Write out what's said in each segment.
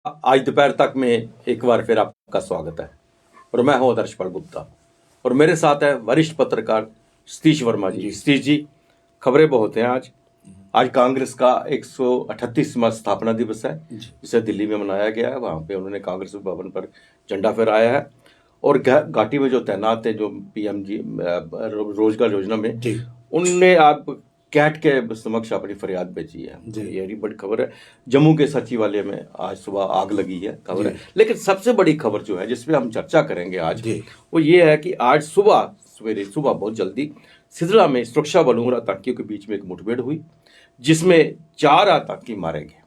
आज दोपहर तक में एक बार फिर आपका स्वागत है। और मैं हूं आदर्श पाल गुप्ता और मेरे साथ है वरिष्ठ पत्रकार सतीश वर्मा जी। सतीश जी, खबरें बहुत हैं आज। आज कांग्रेस का 138वां स्थापना दिवस है जिसे दिल्ली में मनाया गया है। वहां पे उन्होंने कांग्रेस भवन पर झंडा फहराया है और घाटी में जो तैनात है, जो पीएम जी रोजगार योजना में, उनने आप कैट के समक्ष अपनी फरियाद भेजी है। ये बड़ी खबर है। जम्मू के सचिवालय में आज सुबह आग लगी है, खबर है। लेकिन सबसे बड़ी खबर जो है जिसपे हम चर्चा करेंगे आज, वो ये है कि आज सवेरे बहुत जल्दी सिदड़ा में सुरक्षा बलों और आतंकियों के बीच में एक मुठभेड़ हुई जिसमें 4 आतंकी मारे गए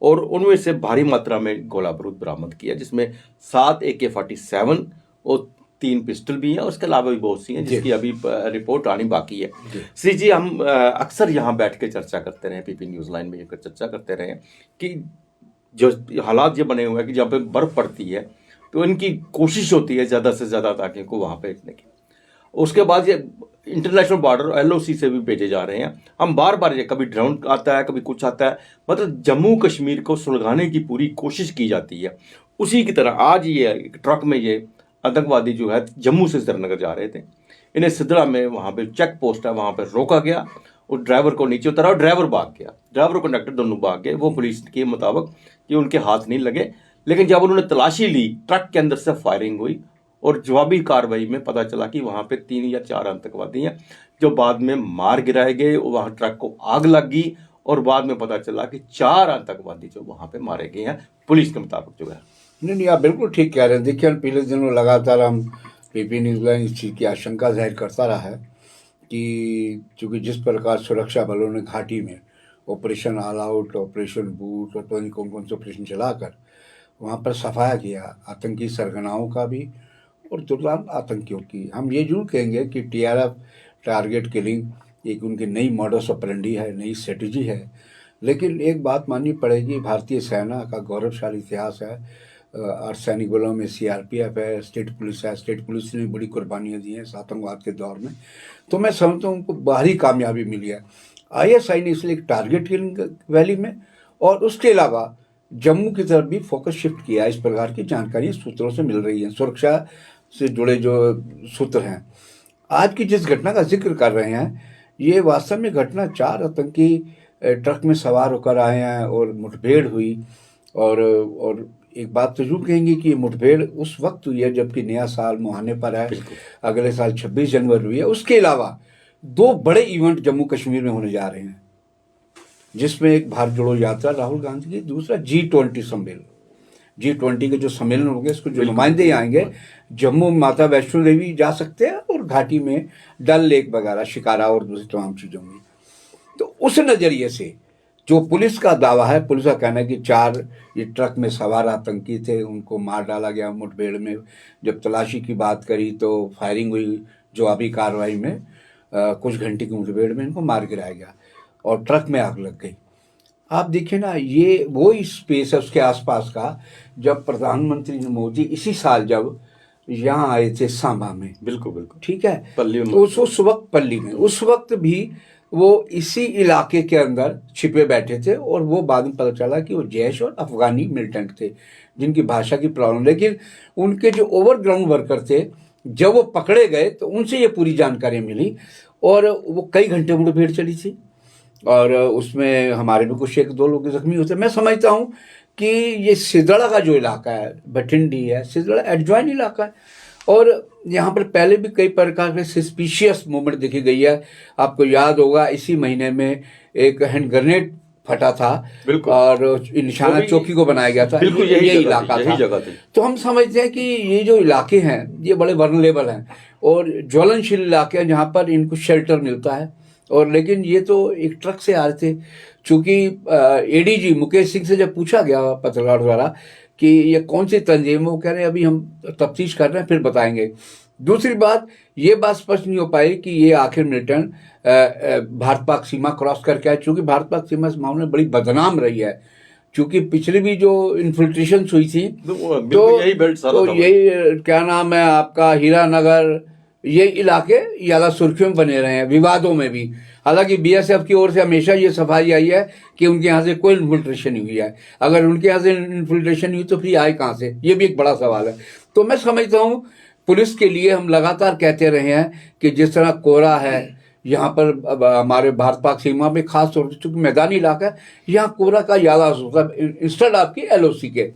और उनमें से भारी मात्रा में गोला बारूद बरामद किया, जिसमें 7 AK-47 और 3 पिस्टल भी हैं। उसके अलावा भी बहुत सी हैं जिसकी अभी रिपोर्ट आनी बाकी है। श्री जी, हम अक्सर यहाँ बैठ के चर्चा करते रहे, पीपी न्यूज़ लाइन में चर्चा करते रहे कि जो हालात ये बने हुए हैं कि जहाँ पे बर्फ पड़ती है तो इनकी कोशिश होती है ज़्यादा से ज़्यादा आतंकियों को वहाँ भेजने की। उसके बाद ये इंटरनेशनल बॉर्डर LOC से भी भेजे जा रहे हैं। हम बार बार ये कभी ड्रोन आता है, कभी कुछ आता है, मतलब जम्मू कश्मीर को सुलगाने की पूरी कोशिश की जाती है। उसी की तरह आज ये ट्रक में ये आतंकवादी जो है जम्मू से श्रीनगर जा रहे थे। इन्हें सिदड़ा में वहाँ पे चेक पोस्ट है, वहाँ पे रोका गया और ड्राइवर को नीचे उतारा और ड्राइवर भाग गया। ड्राइवर और कंडक्टर दोनों भाग गए। वो पुलिस के मुताबिक कि उनके हाथ नहीं लगे, लेकिन जब उन्होंने तलाशी ली ट्रक के अंदर से फायरिंग हुई और जवाबी कार्रवाई में पता चला कि वहाँ पे 3 या 4 आतंकवादी हैं जो बाद में मार गिराए गए। वहाँ ट्रक को आग लग गई और बाद में पता चला कि 4 आतंकवादी जो वहाँ पे मारे गए हैं पुलिस के मुताबिक जो है। नहीं, आप बिल्कुल ठीक कह रहे हैं। देखिए, पिछले दिनों लगातार हम पीपी न्यूज़ लाइन इस चीज़ की आशंका जाहिर करता रहा है कि चूँकि जिस प्रकार सुरक्षा बलों ने घाटी में operation all out, operation boot और पता नहीं कौन से ऑपरेशन चलाकर वहाँ पर सफाया किया आतंकी सरगनाओं का भी और दुर्दांत आतंकियों की। हम ये जरूर कहेंगे कि TRF टारगेट किलिंग एक उनकी नई मॉडस ऑपरेंडी है, नई स्ट्रेटजी है। लेकिन एक बात माननी पड़ेगी, भारतीय सेना का गौरवशाली इतिहास है। अर्धसैनिक बलों में CRPF है, स्टेट पुलिस है। स्टेट पुलिस ने बड़ी कुर्बानियाँ दी हैं इस आतंकवाद के दौर में। तो मैं समझता हूँ उनको बाहरी कामयाबी मिली है। ISI ने इसलिए एक टारगेट किलिंग वैली में और उसके अलावा जम्मू की तरफ भी फोकस शिफ्ट किया। इस प्रकार की जानकारी सूत्रों से मिल रही है, सुरक्षा से जुड़े जो सूत्र हैं। आज की जिस घटना का जिक्र कर रहे हैं, ये वास्तव में घटना 4 आतंकी ट्रक में सवार होकर आए हैं और मुठभेड़ हुई। और एक बात तो जरूर कहेंगे कि मुठभेड़ उस वक्त हुई है जबकि नया साल मुहाने पर है। अगले साल 26 जनवरी हुई है। उसके अलावा 2 बड़े इवेंट जम्मू कश्मीर में होने जा रहे हैं, जिसमें एक भारत जोड़ो यात्रा राहुल गांधी की, दूसरा G20 सम्मेलन। G20 के जो सम्मेलन होंगे, इसको जो नुमाइंदे आएंगे, जम्मू माता वैष्णो देवी जा सकते हैं और घाटी में डल लेक वगैरह, शिकारा और दूसरी तमाम चीज़ों में। तो उस नज़रिए से जो पुलिस का दावा है, पुलिस का कहना है कि 4 ये ट्रक में सवार आतंकी थे, उनको मार डाला गया मुठभेड़ में। जब तलाशी की बात करी तो फायरिंग हुई जवाबी कार्रवाई में। कुछ घंटे की मुठभेड़ में इनको मार गिराया गया और ट्रक में आग लग गई। आप देखिए ना, ये वो स्पेस है उसके आसपास का जब प्रधानमंत्री मोदी इसी साल जब यहाँ आए थे सांबा में। बिल्कुल ठीक है, पल्ली में। तो उस वक्त पल्ली में, उस वक्त भी वो इसी इलाके के अंदर छिपे बैठे थे और वो बाद में पता चला कि वो जैश और अफगानी मिलिटेंट थे जिनकी भाषा की प्रॉब्लम। लेकिन उनके जो ओवरग्राउंड वर्कर थे, जब वो पकड़े गए तो उनसे ये पूरी जानकारी मिली और वो कई घंटे मुठभेड़ चली थी और उसमें हमारे भी कुछ 1-2 लोग जख्मी होते। मैं समझता हूँ कि ये सिदड़ा का जो इलाका है, भटिंडी है, सिदड़ा एडजॉइन इलाका है और यहाँ पर पहले भी कई प्रकार के सस्पिशियस मूवमेंट देखी गई है। आपको याद होगा इसी महीने में एक हैंड ग्रेनेड फटा था और निशाना चौकी को बनाया गया था। बिल्कुल ये इलाका था। तो हम समझते हैं कि ये जो इलाके हैं ये बड़े वल्नरेबल हैं और ज्वलनशील इलाके हैं जहाँ पर इनको शेल्टर मिलता है। और लेकिन ये तो एक ट्रक से आ रहे थे। चूँकि ADG मुकेश सिंह से जब पूछा गया पत्रकार द्वारा कि ये कौन सी तंजीम, वो कह रहे हैं अभी हम तफ्तीश कर रहे हैं, फिर बताएंगे। दूसरी बात, ये बात स्पष्ट नहीं हो पाई कि ये आखिर मिलिटेंट भारत पाक सीमा क्रॉस करके आए, चूँकि भारत पाक सीमा इस मामले में बड़ी बदनाम रही है। चूँकि पिछली भी जो इन्फिल्ट्रेशन हुई थी तो यही क्या नाम है आपका, हीरानगर, ये इलाके ज़्यादा सुर्खियों में बने रहे हैं, विवादों में भी। हालांकि बीएसएफ की ओर से हमेशा ये सफाई आई है कि उनके यहाँ से कोई इन्फिल्ट्रेशन नहीं हुई है। अगर उनके यहाँ से इन्फिल्ट्रेशन हुई तो फिर आए कहाँ से, ये भी एक बड़ा सवाल है। तो मैं समझता हूँ पुलिस के लिए हम लगातार कहते रहे हैं कि जिस तरह कोरा है यहाँ पर, अब हमारे भारत पाक सीमा में खास तौर पर चूंकि मैदानी इलाका है, यहाँ कोरा का ज़्यादा होता है इंस्टेड आपकी एलओसी के।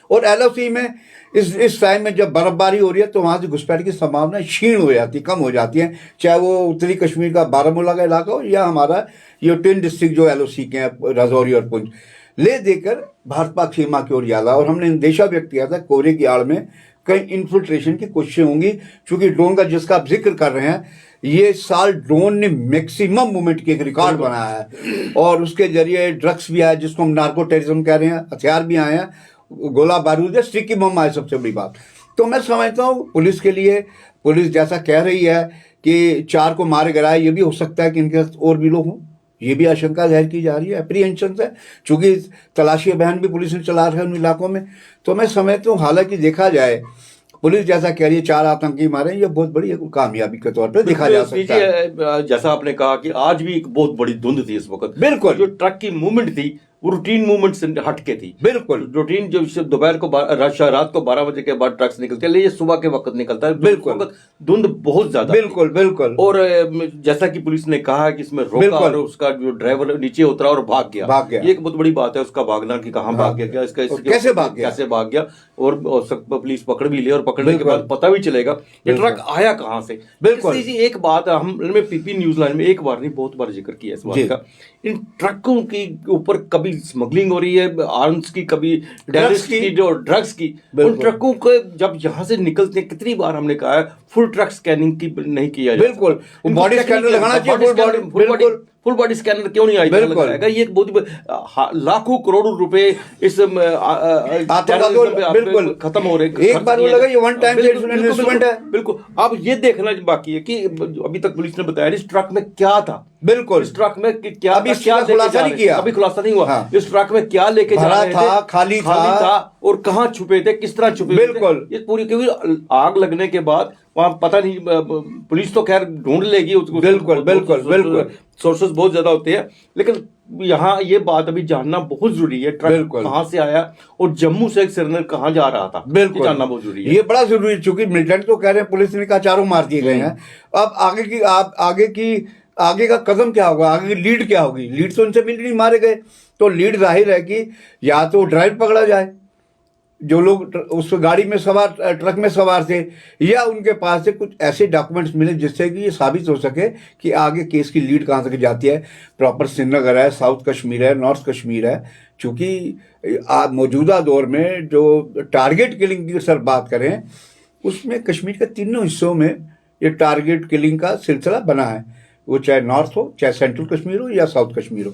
और एलओसी में इस टाइम में जब बर्फबारी हो रही है तो वहाँ से घुसपैठ की संभावना क्षीण हो जाती, कम हो जाती है, चाहे वो उत्तरी कश्मीर का बारामूला का इलाका हो या हमारा ये 10 डिस्ट्रिक्ट जो एलओसी के हैं, राजौरी और पुंछ, ले देकर भारत पाक सीमा की ओर ज्यादा। और हमने अंदेशा व्यक्त किया था कोरे की आड़ में कहीं इन्फिल्ट्रेशन की कोशिशें होंगी, क्योंकि ड्रोन का जिसका आप जिक्र कर रहे हैं, ये साल ड्रोन ने मैक्सिमम मूवमेंट की एक रिकॉर्ड बनाया है। और उसके जरिए ड्रग्स भी आया, जिसको हम नार्को टेररिज्म कह रहे हैं, हथियार भी आए हैं, गोला बारूद है, स्टिकी बम आए, सबसे बड़ी बात। तो मैं समझता हूँ पुलिस के लिए, पुलिस जैसा कह रही है कि 4 को मारे गिराए, ये भी हो सकता है कि इनके साथ और भी लोग हों, ये भी आशंका जाहिर की जा रही है, एप्रीहेंशन है, चूंकि तलाशी अभियान भी पुलिस ने चला रहा है उन इलाकों में। तो मैं समझता हूँ हालांकि देखा जाए पुलिस जैसा कह रही है 4 आतंकी मारे, ये बहुत बड़ी कामयाबी के तौर पर देखा जा सकता है। जैसा आपने कहा कि आज भी एक बहुत बड़ी धुंध थी इस वक्त, बिल्कुल जो ट्रक की मूवमेंट थी वो रूटीन मूवमेंट से हटके थी। बिल्कुल रूटीन जो दोपहर को रात को 12 बजे के बाद ट्रक्स निकलते हैं, ये सुबह के वक्त निकलता है। बिल्कुल धुंध बहुत ज्यादा, बिल्कुल बिल्कुल। और जैसा कि पुलिस ने कहा कि इसमें रोका और उसका जो ड्राइवर नीचे उतरा और भाग गया। ये एक बहुत बड़ी बात है उसका भागना, कि कहाँ भाग गया, क्या इसका कैसे भाग गया, और पुलिस पकड़ भी ले, और पकड़ने के बाद पता भी चलेगा ये ट्रक आया कहाँ से। बिल्कुल। एक बात हमने पीपी न्यूज लाइन में एक बार नहीं बहुत बार जिक्र किया इस बात का, इन ट्रकों के ऊपर कभी स्मगलिंग हो रही है आर्म्स की, कभी ड्रग्स की। उन ट्रकों को जब यहाँ से निकलते हैं, कितनी बार हमने कहा है फुल ट्रक स्कैनिंग की नहीं किया जाता। बिल्कुल, बॉडी स्कैनर लगाना चाहिए, फुल बॉडी स्कैनर क्यों नहीं आएगा? ये एक बहुत लाखों करोड़ों रुपए इस बिल्कुल खत्म हो रहे। एक बार वो लगा ये वन टाइम इन्वेस्टमेंट है। बिल्कुल। अब ये देखना बाकी है कि अभी तक पुलिस ने बताया इस ट्रक में क्या था। बिल्कुल, इस ट्रक में क्या अभी खुलासा नहीं किया, अभी खुलासा नहीं हुआ। इस ट्रक में क्या लेके जा रहे थे, खाली था और कहाँ छुपे थे, किस तरह छुपे। बिल्कुल, ये पूरी, क्योंकि आग लगने के बाद वहां पता नहीं, पुलिस तो खैर ढूंढ लेगी उसको। बिल्कुल बिल्कुल बिल्कुल, सोर्सेस बहुत ज्यादा होते हैं, लेकिन यहाँ ये बात अभी जानना बहुत जरूरी है, ट्रक कहाँ से आया और जम्मू से श्रीनगर कहाँ जा रहा था, बिल्कुल जानना बहुत जरूरी है। ये बड़ा जरूरी है, चूंकि मिलिटेंट तो कह रहे हैं पुलिस ने कहा 4 मार दिए गए हैं। अब आगे का कदम क्या होगा, आगे की लीड क्या होगी? लीड तो उनसे मिल नहीं, मारे गए तो लीड जाहिर है कि या तो ड्राइवर पकड़ा जाए, जो लोग उस गाड़ी में सवार, ट्रक में सवार थे, या उनके पास से कुछ ऐसे डॉक्यूमेंट्स मिले जिससे कि ये साबित हो सके कि आगे केस की लीड कहाँ तक जाती है। प्रॉपर श्रीनगर है, साउथ कश्मीर है, नॉर्थ कश्मीर है। चूँकि मौजूदा दौर में जो टारगेट किलिंग की सर बात करें, उसमें कश्मीर के तीनों हिस्सों में ये टारगेट किलिंग का सिलसिला बना है, वो चाहे नॉर्थ हो, चाहे सेंट्रल कश्मीर हो या साउथ कश्मीर हो।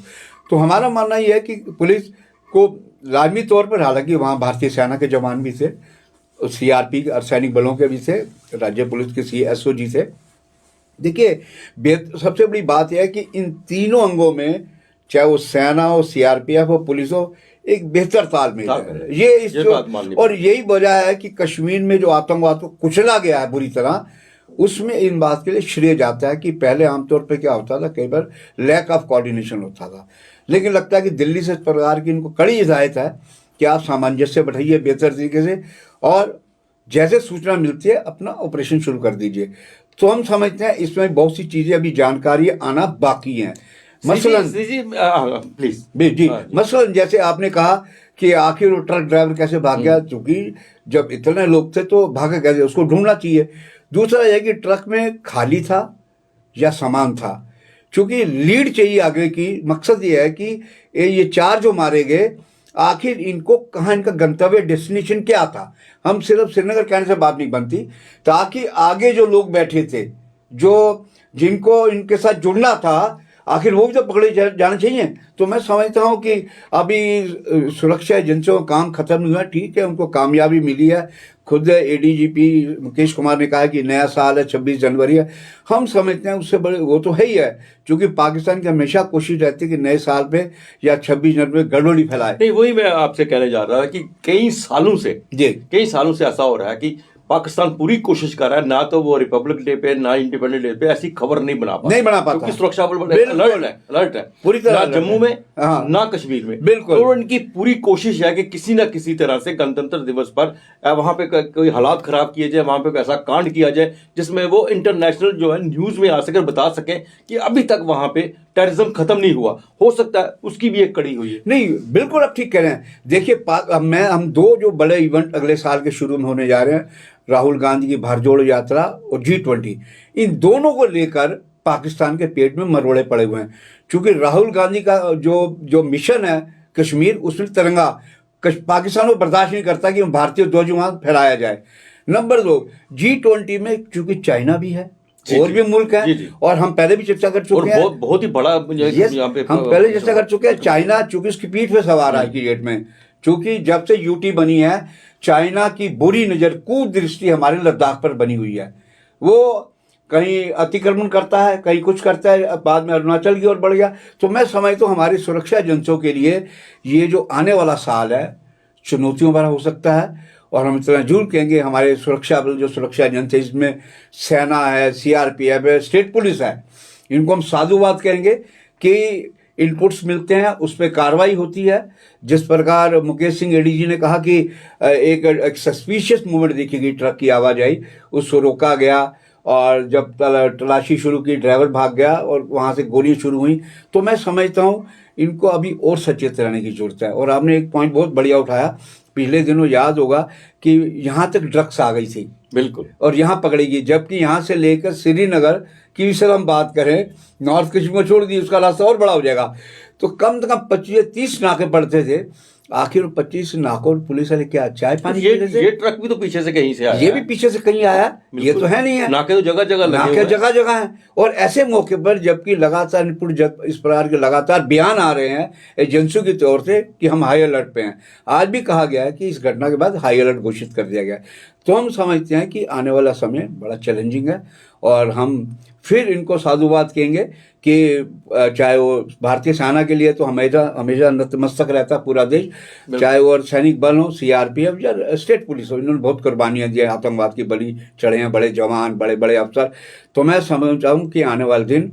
तो हमारा मानना यह है कि पुलिस को लाजमी तौर पर, हालांकि वहाँ भारतीय सेना के जवान भी थे, सीआरपी और सैनिक बलों के भी थे, राज्य पुलिस के सीएसओजी थे। देखिए, सबसे बड़ी बात यह है कि इन तीनों अंगों में, चाहे वो सेना हो, सीआरपीएफ हो, पुलिस हो, एक बेहतर तालमेल है। ये और यही वजह है कि कश्मीर में जो आतंकवाद को कुचला गया है बुरी तरह, उसमें इन बात के लिए श्रेय जाता है कि पहले आमतौर पर क्या होता था, कई बार लैक ऑफ कोऑर्डिनेशन होता था। लेकिन लगता है कि दिल्ली से इस प्रकार की इनको कड़ी हिदायत है कि आप सामंजस्य बैठाइए बेहतर तरीके से, और जैसे सूचना मिलती है अपना ऑपरेशन शुरू कर दीजिए। तो हम समझते हैं इसमें बहुत सी चीज़ें अभी जानकारी आना बाकी हैं। मसलन जी, मसलन जैसे आपने कहा कि आखिर वो ट्रक ड्राइवर कैसे भाग गया, क्योंकि जब इतने लोग थे तो भागा कैसे, उसको ढूंढना चाहिए। दूसरा यह कि ट्रक में खाली था या सामान था, क्योंकि लीड चाहिए आगे की। मकसद ये है कि ये 4 जो मारे गए, आखिर इनको कहाँ, इनका गंतव्य डेस्टिनेशन क्या था। हम सिर्फ श्रीनगर कहने से बात नहीं बनती, ताकि आगे जो लोग बैठे थे, जो जिनको इनके साथ जुड़ना था, आखिर वो भी तो पकड़े जाने चाहिए। तो मैं समझता हूँ कि अभी सुरक्षा एजेंसियों का काम खत्म नहीं हुआ, ठीक है, उनको कामयाबी मिली है। खुद एडीजीपी मुकेश कुमार ने कहा कि नया साल है, 26 जनवरी है। हम समझते हैं उससे बड़े वो तो है ही है, क्योंकि पाकिस्तान की हमेशा कोशिश रहती है कि नए साल पे या 26 जनवरी गड़बड़ी फैलाए। नहीं, वही मैं आपसे कहने जा रहा था कि कई सालों से ऐसा हो रहा है कि पाकिस्तान पूरी कोशिश कर रहा है, ना तो वो रिपब्लिक डे पे ना इंडिपेंडेंस डे पे ऐसी खबर नहीं बना पाता, क्योंकि सुरक्षा बल बड़े अलर्ट है पूरी तरह ना जम्मू में हाँ। ना कश्मीर में। बिल्कुल। तो इनकी पूरी कोशिश है कि किसी ना किसी तरह से गणतंत्र दिवस पर वहां पे कोई हालात खराब किए जाए, वहां पे ऐसा कांड किया जाए जिसमें वो इंटरनेशनल जो है न्यूज में आ सके, बता सके कि अभी तक वहां पे टेररिज्म खत्म नहीं हुआ। हो सकता है उसकी भी एक कड़ी हुई है। नहीं, बिल्कुल आप ठीक कह रहे हैं। देखिए, हम दो जो बड़े इवेंट अगले साल के शुरू में होने जा रहे हैं, राहुल गांधी की भारत यात्रा और G20, इन दोनों को लेकर पाकिस्तान के पेट में मरोड़े पड़े हुए हैं। क्योंकि राहुल गांधी का जो मिशन है कश्मीर, उसमें तिरंगा पाकिस्तान को बर्दाश्त नहीं करता कि भारतीय ध्वज वहां फहराया जाए। नंबर 2, G20 में चूंकि चाइना भी है और भी मुल्क है, और हम पहले भी चर्चा कर चुके हैं, बहुत ही बड़ा यहाँ पे हम पहले चर्चा कर चुके हैं। चाइना चूंकि उसकी पीठ पे सवार है की डेट में, चूंकि जब से यूटी बनी है, चाइना की बुरी नजर कुदृष्टि हमारे लद्दाख पर बनी हुई है। वो कहीं अतिक्रमण करता है, कहीं कुछ करता है, बाद में अरुणाचल की ओर बढ़ गया। तो मैं समझता हूँ हमारी सुरक्षा एजेंसियों के लिए ये जो आने वाला साल है चुनौतियों भरा हो सकता है। और हम इतना जरूर कहेंगे, हमारे सुरक्षा बल जो सुरक्षा एजेंसी, इसमें सेना है, CRPF है, स्टेट पुलिस है, इनको हम साधुवाद कहेंगे कि इनपुट्स मिलते हैं, उस पर कार्रवाई होती है। जिस प्रकार मुकेश सिंह ADG ने कहा कि एक सस्पिशियस मूवमेंट देखी गई, ट्रक की आवाजाही, उसको रोका गया, और जब तलाशी शुरू की ड्राइवर भाग गया और वहाँ से गोलियां शुरू हुई। तो मैं समझता हूँ इनको अभी और सचेत रहने की जरूरत है। और आपने एक पॉइंट बहुत बढ़िया उठाया, पिछले दिनों याद होगा कि यहाँ तक ड्रग्स आ गई थी, बिल्कुल, और यहाँ पकड़ी गई, जबकि यहाँ से लेकर श्रीनगर की भी हम बात करें, नॉर्थ कश्मीर को छोड़ दी, उसका रास्ता और बड़ा हो जाएगा। तो कम से कम 25-30 नाके पड़ते थे। आखिर 25 नाकों पुलिस वाले क्या चाय पानी ये ट्रक भी तो पीछे से कहीं से आया, ये भी पीछे से कहीं आया, ये तो है नहीं है। नाके तो जगह जगह लगे, नाके जगह जगह है। और ऐसे मौके पर जबकि लगातार इस प्रकार के लगातार बयान आ रहे हैं एजेंसियों की तौर से कि हम हाई अलर्ट पे हैं। आज भी कहा गया है कि इस घटना के बाद हाई अलर्ट घोषित कर दिया गया है। तो हम समझते हैं कि आने वाला समय बड़ा चैलेंजिंग है, और हम फिर इनको साधुवाद कहेंगे कि चाहे वो भारतीय सेना के लिए तो हमेशा नतमस्तक रहता पूरा देश, चाहे वो सैनिक बल हो, CRPF या स्टेट पुलिस हो, इन्होंने बहुत कुर्बानियां दी, आतंकवाद की बलि चढ़े हैं बड़े जवान, बड़े बड़े अफसर। तो मैं समझता हूँ कि आने वाले दिन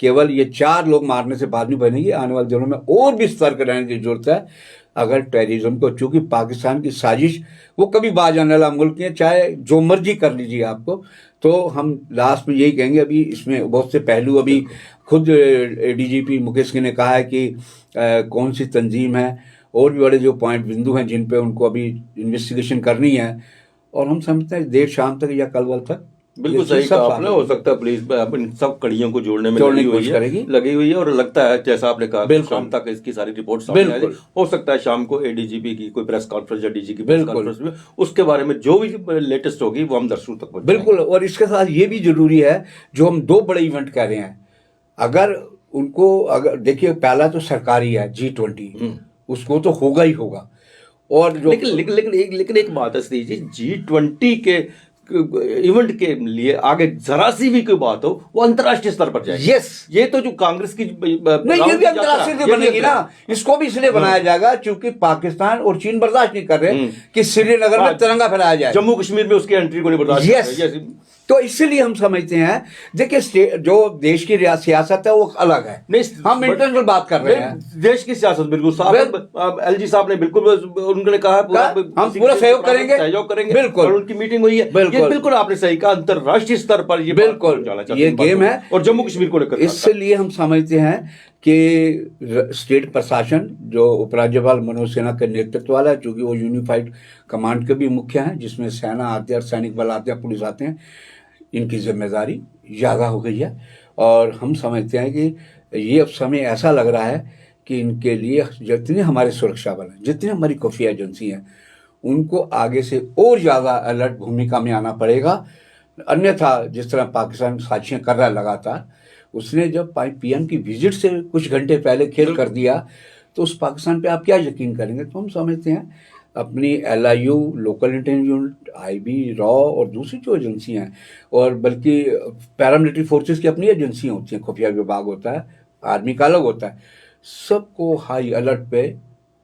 केवल ये 4 लोग मारने से बात नहीं बनेगी, आने वाले दिनों में और भी सतर्क रहने की जरूरत है। अगर टेररिज्म को, चूंकि पाकिस्तान की साजिश वो कभी बाज आने वाला मुल्क है, चाहे जो मर्जी कर लीजिए आपको, तो हम लास्ट में यही कहेंगे। अभी इसमें बहुत से पहलू, अभी खुद DGP मुकेश ने कहा है कि कौन सी तंजीम है, और भी बड़े जो पॉइंट बिंदु हैं जिन पे उनको अभी इन्वेस्टिगेशन करनी है। और हम समझते हैं देर शाम तक या कल वाल तक बिल्कुल सही कहा आपने। हो सकता है पुलिस इन सब कड़ियों को जोड़ने में लगी हुई है, और लगता है जैसा आपने कहा शाम तक इसकी सारी रिपोर्ट सामने आ जाए। हो सकता है शाम को ADGP की कोई प्रेस कॉन्फ्रेंस या DG की प्रेस कॉन्फ्रेंस में उसके बारे में जो भी लेटेस्ट होगी वो हम दर्शकों तक पहुंचाएंगे। बिल्कुल। और इसके साथ ये भी जरूरी है, जो हम 2 बड़े इवेंट कह रहे हैं, अगर देखिए, पहला तो सरकारी है G20, उसको तो होगा ही होगा। और जो लेकिन एक बात है सतीश जी, G20 के इवेंट के लिए आगे जरा सी भी कोई बात हो वो अंतर्राष्ट्रीय स्तर पर जाएगी। यस, ये तो जो कांग्रेस की नहीं, ये भी अंतर्राष्ट्रीय बनेगी ना। इसको भी इसलिए बनाया जाएगा क्योंकि पाकिस्तान और चीन बर्दाश्त नहीं कर रहे कि श्रीनगर में तिरंगा फहराया जाए, जम्मू कश्मीर में उसकी एंट्री को नहीं बर्दाश्त। तो इसलिए हम समझते हैं, देखिए जो देश की सियासत है वो अलग है, हम इंटरनेशनल बात कर रहे हैं। देश की सियासत बिल्कुल साहब, LG साहब ने बिल्कुल उन्होंने कहा हम पूरा सहयोग करेंगे, बिल्कुल। और उनकी मीटिंग हुई है, बिल्कुल आपने सही कहा, अंतर्राष्ट्रीय स्तर पर ये बिल्कुल ये गेम है, और जम्मू कश्मीर को लेकर। इसलिए हम समझते हैं कि स्टेट प्रशासन जो उपराज्यपाल मनोज सिन्हा के नेतृत्व वाला है, चूंकि वो यूनिफाइड कमांड के भी मुख्य हैं, जिसमें सेना आते हैं, सैनिक बल आते हैं, पुलिस आते हैं, इनकी जिम्मेदारी ज़्यादा हो गई है। और हम समझते हैं कि ये अब समय ऐसा लग रहा है कि इनके लिए जितने हमारे सुरक्षा बल हैं, जितनी हमारी खुफिया एजेंसी हैं, उनको आगे से और ज़्यादा अलर्ट भूमिका में आना पड़ेगा। अन्यथा जिस तरह पाकिस्तान साजिशें कर रहा है लगातार, उसने जब PM की विजिट से कुछ घंटे पहले खेल कर दिया, तो उस पाकिस्तान पे आप क्या यकीन करेंगे। तो हम समझते हैं अपनी LIU, local intelligence unit, IB, raw और दूसरी जो एजेंसियाँ हैं, और बल्कि पैरामिलिट्री फोर्सेस की अपनी एजेंसियाँ होती हैं, खुफिया विभाग होता है, आर्मी का अलग होता है, सबको हाई अलर्ट पे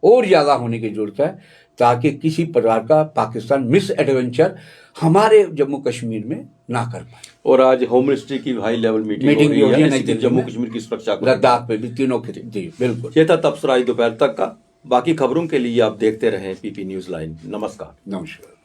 और ज़्यादा होने की जरूरत है, ताकि किसी प्रकार का पाकिस्तान मिस एडवेंचर हमारे जम्मू कश्मीर में ना कर पाए। और आज होम मिनिस्ट्री की हाई लेवल मीटिंग भी हो रही है नई इसी दिन दिल्ली जम्मू में। कश्मीर की सुरक्षा को लद्दाख पे भी तीनों के जी बिल्कुल। ये था तबसरा आज दोपहर तक का। बाकी खबरों के लिए आप देखते रहें पीपी न्यूज लाइन। नमस्कार। नमस्कार।